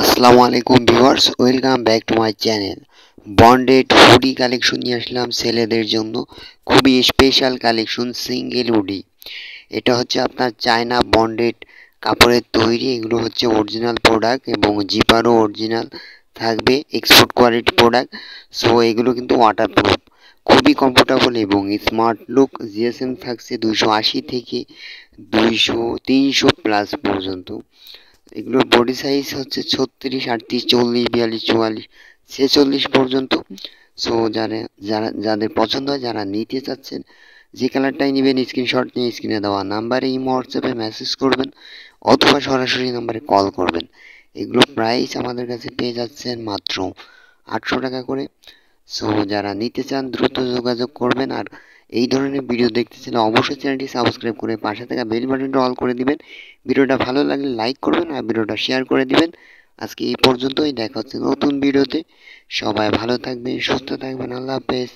আসসালামু আলাইকুম viewers, welcome back to my channel. Bonded hoodie collection নিয়ে আসলাম ছেলেদের জন্য। খুবই স্পেশাল কালেকশন, সিঙ্গেল হুডি। এটা হচ্ছে আপনার চায়না বন্ডেড কাপড়ের তৈরি। এগুলো হচ্ছে অরিজিনাল প্রোডাক্ট এবং জিপারও অরিজিনাল থাকবে, এক্সপোর্ট কোয়ালিটি প্রোডাক্ট। সো এগুলো কিন্তু ওয়াটারপ্রুফ, খুবই কমফোর্টেবল এবং স্মার্ট লুক। জিএসএম থাকছে 280 থেকে 300 প্লাস পর্যন্ত। এগুলোর বডি সাইজ হচ্ছে 36, 38, 40, 42, 44, 46 পর্যন্ত। সো যাদের পছন্দ হয়, যারা নিতে চাচ্ছেন, যে কালারটাই নেবেন স্ক্রিনশট নিয়ে স্ক্রিনে দেওয়া নাম্বারে ইমো হোয়াটসঅ্যাপে মেসেজ করবেন অথবা সরাসরি নাম্বারে কল করবেন। এগুলো প্রাইস আমাদের কাছে পেয়ে যাচ্ছেন মাত্র 800 টাকা করে। সো যারা নিতে চান দ্রুত যোগাযোগ করবেন। আর এই ধরনের ভিডিও দেখতে চাইলে অবশ্যই চ্যানেলটি সাবস্ক্রাইব করে পাশে থাকা বেল বাটনটা অল করে দিবেন। ভিডিওটা ভালো লাগলে লাইক করবেন আর ভিডিওটা শেয়ার করে দিবেন। আজকে এই পর্যন্তই, দেখা হচ্ছে নতুন ভিডিওতে। সবাই ভালো থাকবেন, সুস্থ থাকবেন। আল্লাহ হাফেজ।